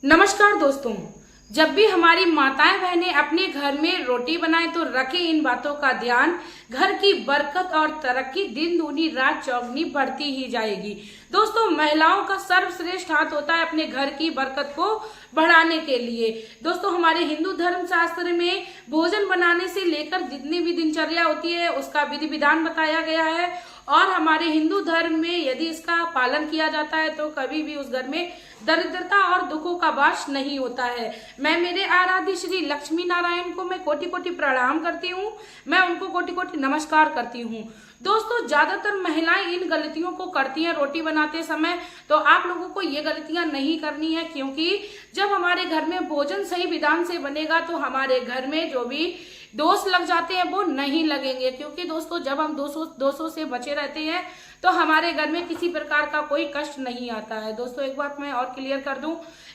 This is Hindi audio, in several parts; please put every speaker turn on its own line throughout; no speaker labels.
नमस्कार दोस्तों। जब भी हमारी माताएं बहनें अपने घर में रोटी बनाएं तो रखें इन बातों का ध्यान। घर की बरकत और तरक्की दिन दूनी रात चौगुनी बढ़ती ही जाएगी। दोस्तों, महिलाओं का सर्वश्रेष्ठ हाथ होता है अपने घर की बरकत को बढ़ाने के लिए। दोस्तों, हमारे हिंदू धर्म शास्त्र में भोजन बनाने से लेकर जितनी भी दिनचर्या होती है उसका विधि विधान बताया गया है और हमारे हिंदू धर्म में यदि इसका पालन किया जाता है तो कभी भी उस घर में दरिद्रता और दुखों का वास नहीं होता है। मैं मेरे आराध्य श्री लक्ष्मी नारायण को मैं कोटि कोटि प्रणाम करती हूँ, मैं उनको कोटि कोटि नमस्कार करती हूँ। दोस्तों, ज्यादातर महिलाएं इन गलतियों को करती हैं रोटी बनाते समय, तो आप लोगों को ये गलतियां नहीं करनी है, क्योंकि जब हमारे घर में भोजन सही विधान से बनेगा तो हमारे घर में जो भी दोष लग जाते हैं वो नहीं लगेंगे। क्योंकि दोस्तों, जब हम दोषों से बचे रहते हैं तो हमारे घर में किसी प्रकार का कोई कष्ट नहीं आता है। दोस्तों, एक बात मैं और क्लियर कर दूं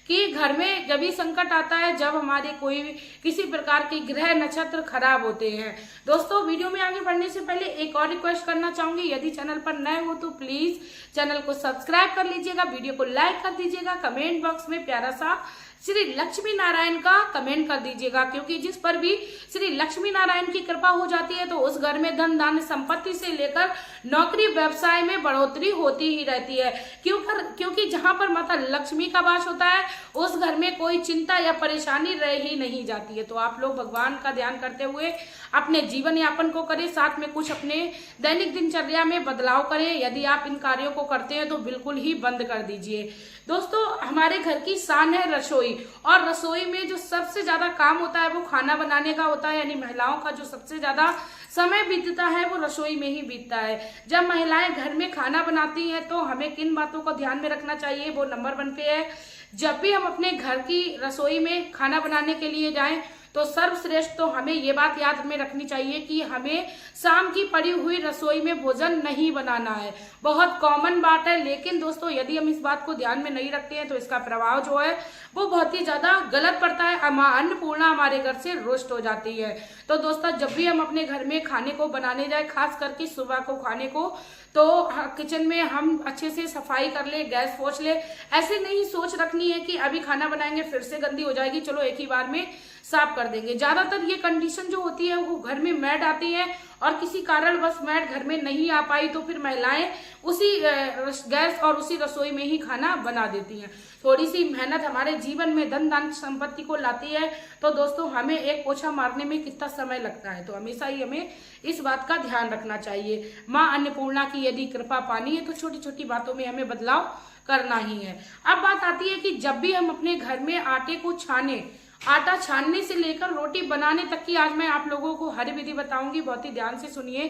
कि घर में जब भी संकट आता है जब हमारे कोई किसी प्रकार के ग्रह नक्षत्र खराब होते हैं। दोस्तों, वीडियो में आगे बढ़ने से पहले एक और रिक्वेस्ट करना चाहूंगी, यदि चैनल पर नए हो तो प्लीज चैनल को सब्सक्राइब कर लीजिएगा, वीडियो को लाइक कर दीजिएगा, कमेंट बॉक्स में प्यारा सा श्री लक्ष्मी नारायण का कमेंट कर दीजिएगा, क्योंकि जिस पर भी श्री लक्ष्मी नारायण की कृपा हो जाती है तो उस घर में धन धान्य संपत्ति से लेकर नौकरी व्यवसाय में बढ़ोतरी होती ही रहती है। क्योंकि जहां पर माता लक्ष्मी का वास होता है उस घर में कोई चिंता या परेशानी रह ही नहीं जाती है। तो आप लोग भगवान का ध्यान करते हुए अपने जीवन यापन को करें, साथ में कुछ अपने दैनिक दिनचर्या में बदलाव करें। यदि आप इन कार्यों को करते हैं तो बिल्कुल ही बंद कर दीजिए। दोस्तों, हमारे घर की शान है रसोई, और रसोई में जो सबसे ज्यादा काम होता है वो खाना बनाने का होता है, यानी महिलाओं का जो सबसे ज्यादा समय बीतता है वो रसोई में ही बीतता है। जब महिलाएं घर में खाना बनाती हैं तो हमें किन बातों को ध्यान में रखना चाहिए, वो नंबर 1 पे है, जब भी हम अपने घर की रसोई में खाना बनाने के लिए जाएं तो सर्वश्रेष्ठ तो हमें ये बात याद में रखनी चाहिए कि हमें शाम की पड़ी हुई रसोई में भोजन नहीं बनाना है। बहुत कॉमन बात है, लेकिन दोस्तों यदि हम इस बात को ध्यान में नहीं रखते हैं तो इसका प्रभाव जो है वो बहुत ही ज्यादा गलत पड़ता है। मां अन्नपूर्णा हमारे घर से रुष्ट हो जाती है। तो दोस्तों, जब भी हम अपने घर में खाने को बनाने जाए, खास करके सुबह को खाने को, तो किचन में हम अच्छे से सफाई कर ले, गैस पोंछ ले। ऐसे नहीं सोच रखनी है कि अभी खाना बनाएंगे फिर से गंदी हो जाएगी, चलो एक ही बार में साफ कर देंगे। ज्यादातर ये कंडीशन जो होती है वो घर में मैड आती है और किसी कारणवश मैड घर में नहीं आ पाई तो फिर महिलाएं उसी गैस और उसी रसोई में ही खाना बना देती हैं। थोड़ी सी मेहनत हमारे जीवन में धन धान्य संपत्ति को लाती है। तो दोस्तों, हमें एक पोछा मारने में कितना समय लगता है, तो हमेशा ही हमें इस बात का ध्यान रखना चाहिए। मां अन्नपूर्णा की यदि कृपा पानी है तो छोटी छोटी बातों में हमें बदलाव करना ही है। अब बात आती है कि जब भी हम अपने घर में आटे को छाने, आटा छानने से लेकर रोटी बनाने तक की आज मैं आप लोगों को हर विधि बताऊंगी, बहुत ही ध्यान से सुनिए।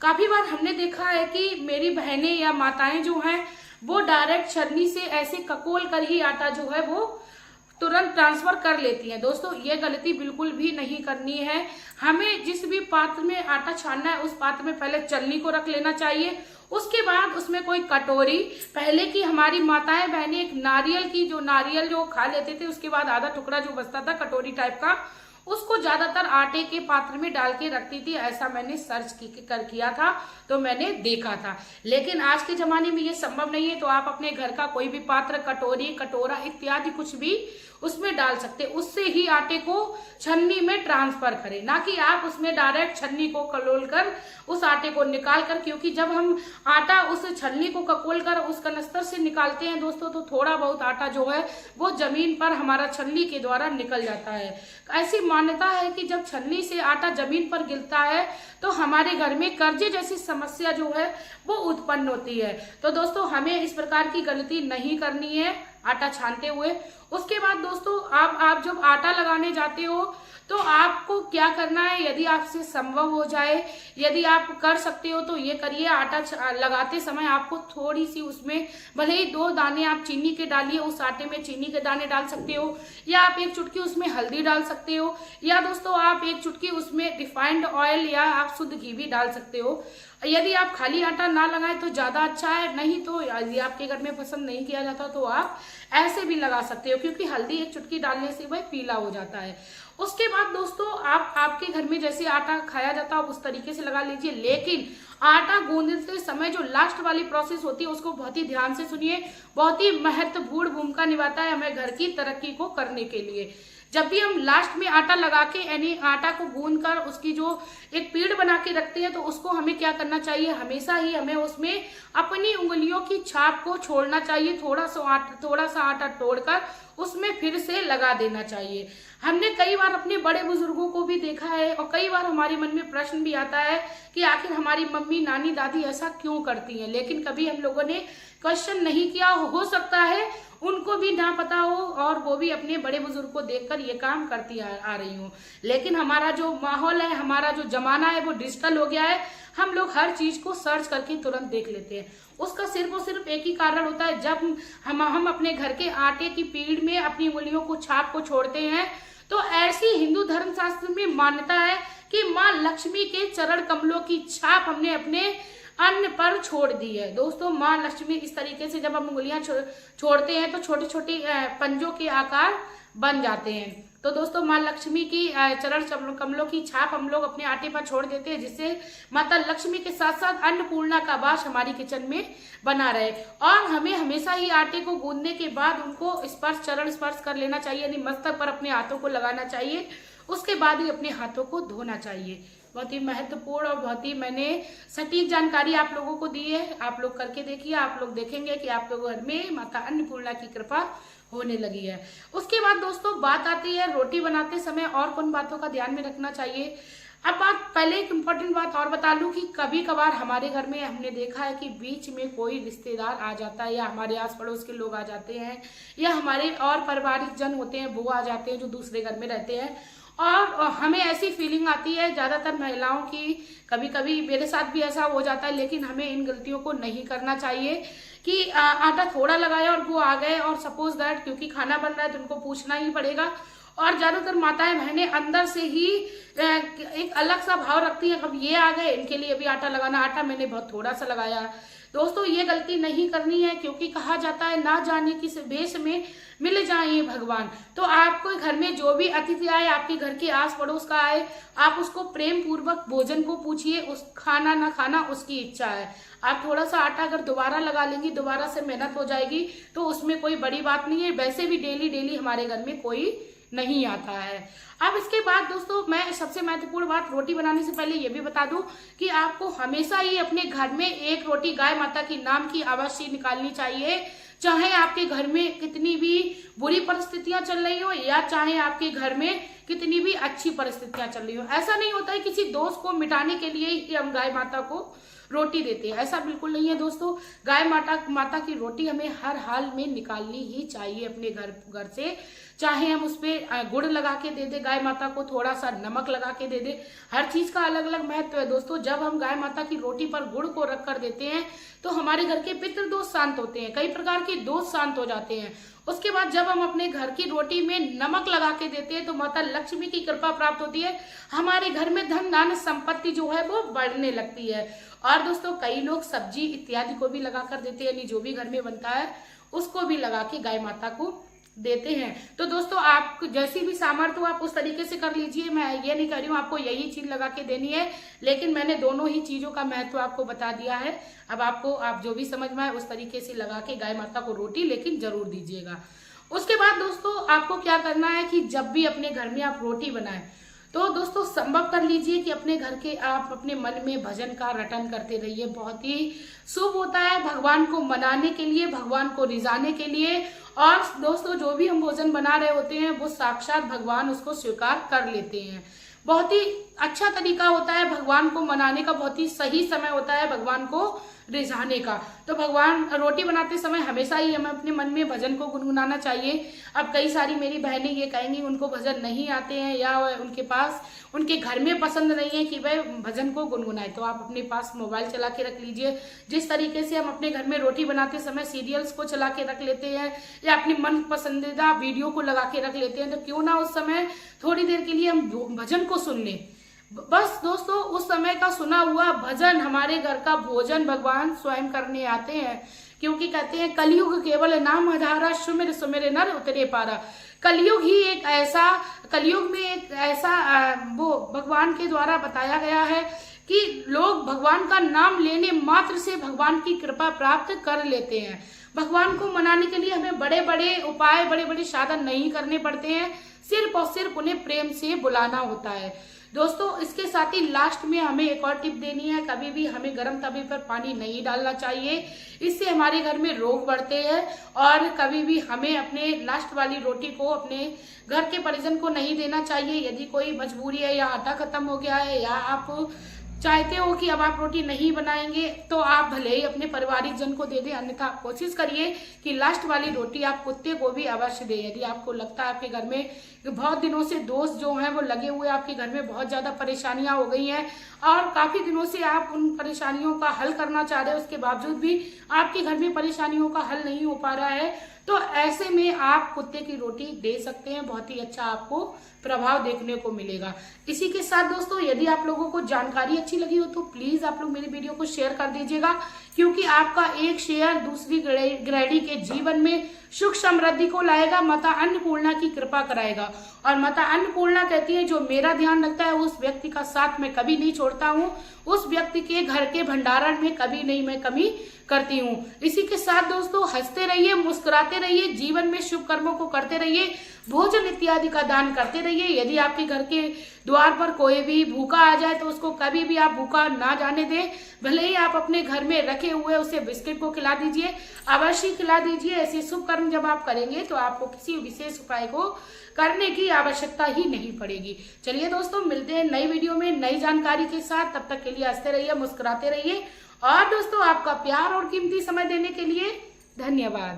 काफी बार हमने देखा है कि मेरी बहनें या माताएं जो हैं वो डायरेक्ट छन्नी से ऐसे ककोल कर ही आटा जो है वो तुरंत ट्रांसफर कर लेती हैं। दोस्तों, ये गलती बिल्कुल भी नहीं करनी है। हमें जिस भी पात्र में आटा छानना है उस पात्र में पहले चलनी को रख लेना चाहिए, उसके बाद उसमें कोई कटोरी, पहले की हमारी माताएं बहनें एक नारियल जो खा लेते थे उसके बाद आधा टुकड़ा जो बचता था कटोरी टाइप का, उसको ज्यादातर आटे के पात्र में डाल के रखती थी। ऐसा मैंने सर्च किया था तो मैंने देखा था। लेकिन आज के जमाने में ये संभव नहीं है, तो आप अपने घर का कोई भी पात्र, कटोरी, कटोरा इत्यादि कुछ भी उसमें डाल सकते, उससे ही आटे को छन्नी में ट्रांसफर करें, ना कि आप उसमें डायरेक्ट छन्नी को कलोल कर उस आटे को निकाल कर। क्योंकि जब हम आटा उस छन्नी को ककोल कर उस कनस्तर से निकालते हैं दोस्तों, तो थोड़ा बहुत आटा जो है वो जमीन पर हमारा छन्नी के द्वारा निकल जाता है। ऐसी मान्यता है कि जब छन्नी से आटा जमीन पर गिरता है तो हमारे घर में कर्जे जैसी समस्या जो है वो उत्पन्न होती है। तो दोस्तों, हमें इस प्रकार की गलती नहीं करनी है आटा छानते हुए। उसके बाद दोस्तों, आप जब आटा लगाने जाते हो तो आपको क्या करना है, यदि आपसे संभव हो जाए, यदि आप कर सकते हो तो ये करिए। आटा लगाते समय आपको थोड़ी सी उसमें भले ही 2 दाने आप चीनी के डालिए, उस आटे में चीनी के दाने डाल सकते हो, या आप 1 चुटकी उसमें हल्दी डाल सकते हो, या दोस्तों आप 1 चुटकी उसमें रिफाइंड ऑयल या आप शुद्ध घी भी डाल सकते हो। यदि आप खाली आटा ना लगाएं तो ज्यादा अच्छा है, नहीं तो यदि आपके घर में पसंद नहीं किया जाता तो आप ऐसे भी लगा सकते हो, क्योंकि हल्दी एक चुटकी डालने से वह पीला हो जाता है। उसके बाद दोस्तों आपके घर में जैसे आटा खाया जाता है आप उस तरीके से लगा लीजिए, लेकिन आटा गूंदते समय जो लास्ट वाली प्रोसेस होती है उसको बहुत ही ध्यान से सुनिए। बहुत ही महत्वपूर्ण भूमिका निभाता है हमें घर की तरक्की को करने के लिए। जब भी हम लास्ट में आटा लगा के यानी आटा को गूंद कर उसकी जो एक पीढ़ बना के रखते हैं, तो उसको हमें क्या करना चाहिए, हमेशा ही हमें उसमें अपनी उंगलियों की छाप को छोड़ना चाहिए। थोड़ा सा आटा तोड़कर उसमें फिर से लगा देना चाहिए। हमने कई बार अपने बड़े बुजुर्गों को भी देखा है और कई बार हमारे मन में प्रश्न भी आता है कि आखिर हमारी मम्मी नानी दादी ऐसा क्यों करती हैं, लेकिन कभी हम लोगों ने क्वेश्चन नहीं किया। हो सकता है उनको भी ना पता हो और वो भी अपने बड़े बुजुर्ग को देखकर ये काम करती आ रही हूँ। लेकिन हमारा जो माहौल है, हमारा जो जमाना है वो डिजिटल हो गया है। हम लोग हर चीज को सर्च करके तुरंत देख लेते हैं। उसका सिर्फ और सिर्फ एक ही कारण होता है, जब हम अपने घर के आटे की पीढ़ में अपनी उंगलियों को छाप को छोड़ते हैं, तो ऐसी हिंदू धर्म शास्त्र में मान्यता है कि माँ लक्ष्मी के चरण कमलों की छाप हमने अपने अन्न पर छोड़ दी है। दोस्तों माँ लक्ष्मी इस तरीके से जब हम उंगलियां छोड़ते हैं तो छोटे छोटे पंजों के आकार बन जाते हैं। तो दोस्तों माँ लक्ष्मी की चरण कमलों की छाप हम लोग अपने आटे पर छोड़ देते हैं, जिससे माता लक्ष्मी के साथ साथ अन्नपूर्णा का वास हमारी किचन में बना रहे। और हमें हमेशा ही आटे को गूंदने के बाद उनको चरण स्पर्श कर लेना चाहिए, यानी मस्तक पर अपने हाथों को लगाना चाहिए। उसके बाद ही अपने हाथों को धोना चाहिए। बहुत ही महत्वपूर्ण और बहुत ही मैंने सटीक जानकारी आप लोगों को दी है। आप लोग करके देखिए, आप लोग देखेंगे कि आप लोगों घर में माता अन्नपूर्णा की कृपा होने लगी है। उसके बाद दोस्तों बात आती है रोटी बनाते समय और कौन बातों का ध्यान में रखना चाहिए। अब पहले एक इम्पोर्टेंट बात और बता लूं कि कभी कभार हमारे घर में हमने देखा है कि बीच में कोई रिश्तेदार आ जाता है, या हमारे आस पड़ोस के लोग आ जाते हैं, या हमारे और पारिवारिक जन होते हैं वो आ जाते हैं जो दूसरे घर में रहते हैं, और हमें ऐसी फीलिंग आती है ज्यादातर महिलाओं की, कभी कभी मेरे साथ भी ऐसा हो जाता है, लेकिन हमें इन गलतियों को नहीं करना चाहिए कि आटा थोड़ा लगाया और वो आ गए, और सपोज दैट क्योंकि खाना बन रहा है तो उनको पूछना ही पड़ेगा। और ज्यादातर माताएं बहनें अंदर से ही एक अलग सा भाव रखती हैं, अब ये आ गए इनके लिए भी आटा लगाना, आटा मैंने बहुत थोड़ा सा लगाया। दोस्तों ये गलती नहीं करनी है, क्योंकि कहा जाता है ना जाने किस भेष में मिल जाए भगवान। तो आपको घर में जो भी अतिथि आए, आपके घर के आस पड़ोस का आए, आप उसको प्रेम पूर्वक भोजन को पूछिए, उस खाना ना खाना उसकी इच्छा है। आप थोड़ा सा आटा अगर दोबारा लगा लेंगी, दोबारा से मेहनत हो जाएगी, तो उसमें कोई बड़ी बात नहीं है। वैसे भी डेली डेली हमारे घर में कोई नहीं आता है। अब इसके बाद दोस्तों मैं सबसे महत्वपूर्ण बात रोटी बनाने से पहले ये भी बता दूं कि आपको हमेशा ही अपने घर में एक रोटी गाय माता की नाम की अवश्य निकालनी चाहिए। चाहे आपके घर में कितनी भी बुरी परिस्थितियां चल रही हो, या चाहे आपके घर में कितनी भी अच्छी परिस्थितियां चल रही हो। ऐसा नहीं होता है किसी दोष को मिटाने के लिए ही हम गाय माता को रोटी देते हैं, ऐसा बिल्कुल नहीं है दोस्तों। गाय माता की रोटी हमें हर हाल में निकालनी ही चाहिए अपने घर से। चाहे हम उस पर गुड़ लगा के दे दे गाय माता को, थोड़ा सा नमक लगा के दे दे, हर चीज का अलग अलग महत्व है दोस्तों। जब हम गाय माता की रोटी पर गुड़ को रख कर देते हैं तो हमारे घर के पितृ दोष शांत होते हैं, कई प्रकार के दोष शांत हो जाते हैं। उसके बाद जब हम अपने घर की रोटी में नमक लगा के देते हैं तो माता लक्ष्मी की कृपा प्राप्त होती है, हमारे घर में धन धान्य संपत्ति जो है वो बढ़ने लगती है। और दोस्तों कई लोग सब्जी इत्यादि को भी लगा कर देते हैं, यानी जो भी घर में बनता है उसको भी लगा के गाय माता को देते हैं। तो दोस्तों आप जैसी भी सामर्थ्य हो आप उस तरीके से कर लीजिए। मैं ये नहीं कह रही हूँ आपको यही चीज लगा के देनी है, लेकिन मैंने दोनों ही चीजों का महत्व आपको बता दिया है। अब आप जो भी समझ में आए उस तरीके से लगा के गाय माता को रोटी लेकिन जरूर दीजिएगा। उसके बाद दोस्तों आपको क्या करना है कि जब भी अपने घर में आप रोटी बनाएं तो दोस्तों संभव कर लीजिए कि अपने घर के आप अपने मन में भजन का रटन करते रहिए। बहुत ही शुभ होता है भगवान को मनाने के लिए, भगवान को रिझाने के लिए। और दोस्तों जो भी हम भोजन बना रहे होते हैं वो साक्षात भगवान उसको स्वीकार कर लेते हैं। बहुत ही अच्छा तरीका होता है भगवान को मनाने का, बहुत ही सही समय होता है भगवान को रिझाने का। तो भगवान रोटी बनाते समय हमेशा ही हमें अपने मन में भजन को गुनगुनाना चाहिए। अब कई सारी मेरी बहनें ये कहेंगी उनको भजन नहीं आते हैं या उनके पास उनके घर में पसंद नहीं है कि वह भजन को गुनगुनाए, तो आप अपने पास मोबाइल चला के रख लीजिए। जिस तरीके से हम अपने घर में रोटी बनाते समय सीरियल्स को चला के रख लेते हैं या अपनी मन पसंदीदा वीडियो को लगा के रख लेते हैं, तो क्यों ना उस समय थोड़ी देर के लिए हम भजन को सुन लें। बस दोस्तों उस समय का सुना हुआ भजन हमारे घर का भोजन भगवान स्वयं करने आते हैं, क्योंकि कहते हैं कलयुग केवल नाम आधारा, सुमिर सुमिर नर उतरे पारा। कलयुग ही एक ऐसा, कलयुग में एक ऐसा वो भगवान के द्वारा बताया गया है कि लोग भगवान का नाम लेने मात्र से भगवान की कृपा प्राप्त कर लेते हैं। भगवान को मनाने के लिए हमें बड़े बड़े उपाय, बड़े बड़े साधन नहीं करने पड़ते हैं, सिर्फ और सिर्फ उन्हें प्रेम से बुलाना होता है। दोस्तों इसके साथ ही लास्ट में हमें एक और टिप देनी है, कभी भी हमें गर्म तवे पर पानी नहीं डालना चाहिए, इससे हमारे घर में रोग बढ़ते हैं। और कभी भी हमें अपने लास्ट वाली रोटी को अपने घर के परिजन को नहीं देना चाहिए। यदि कोई मजबूरी है या आटा खत्म हो गया है या आप चाहते हो कि अब आप रोटी नहीं बनाएंगे, तो आप भले ही अपने पारिवारिक जन को दे दें, अन्यथा कोशिश करिए कि लास्ट वाली रोटी आप कुत्ते को भी अवश्य दें। यदि आपको लगता है आपके घर में बहुत दिनों से दोष जो हैं वो लगे हुए, आपके घर में बहुत ज्यादा परेशानियां हो गई हैं और काफी दिनों से आप उन परेशानियों का हल करना चाह रहे हैं, उसके बावजूद भी आपके घर में परेशानियों का हल नहीं हो पा रहा है, तो ऐसे में आप कुत्ते की रोटी दे सकते हैं, बहुत ही अच्छा आपको प्रभाव देखने को मिलेगा। इसी के साथ दोस्तों यदि आप लोगों को जानकारी अच्छी लगी हो तो प्लीज आप लोग मेरी वीडियो को शेयर कर दीजिएगा, क्योंकि आपका एक शेयर दूसरी गृहिणी के जीवन में सुख समृद्धि को लाएगा, माता अन्नपूर्णा की कृपा कराएगा। और माता अन्नपूर्णा कहती है जो मेरा ध्यान रखता है उस व्यक्ति का साथ मैं कभी नहीं छोड़ता हूँ, उस व्यक्ति के घर के भंडारण में कभी नहीं मैं कमी करती हूँ। इसी के साथ दोस्तों हंसते रहिए, मुस्कुराते रहिए, जीवन में शुभ कर्मों को करते रहिए, भोजन इत्यादि का दान करते रहिए। यदि आपके घर के द्वार पर कोई भी भूखा आ जाए तो उसको कभी भी आप भूखा ना जाने दें, भले ही आप अपने घर में रखे हुए उसे बिस्किट को खिला दीजिए, अवश्य खिला दीजिए। ऐसे शुभ कर्म जब आप करेंगे तो आपको किसी विशेष उपाय को करने की आवश्यकता ही नहीं पड़ेगी। चलिए दोस्तों मिलते हैं नई वीडियो में नई जानकारी के साथ, तब तक के लिए हंसते रहिए, मुस्कुराते रहिए और दोस्तों आपका प्यार और कीमती समय देने के लिए धन्यवाद।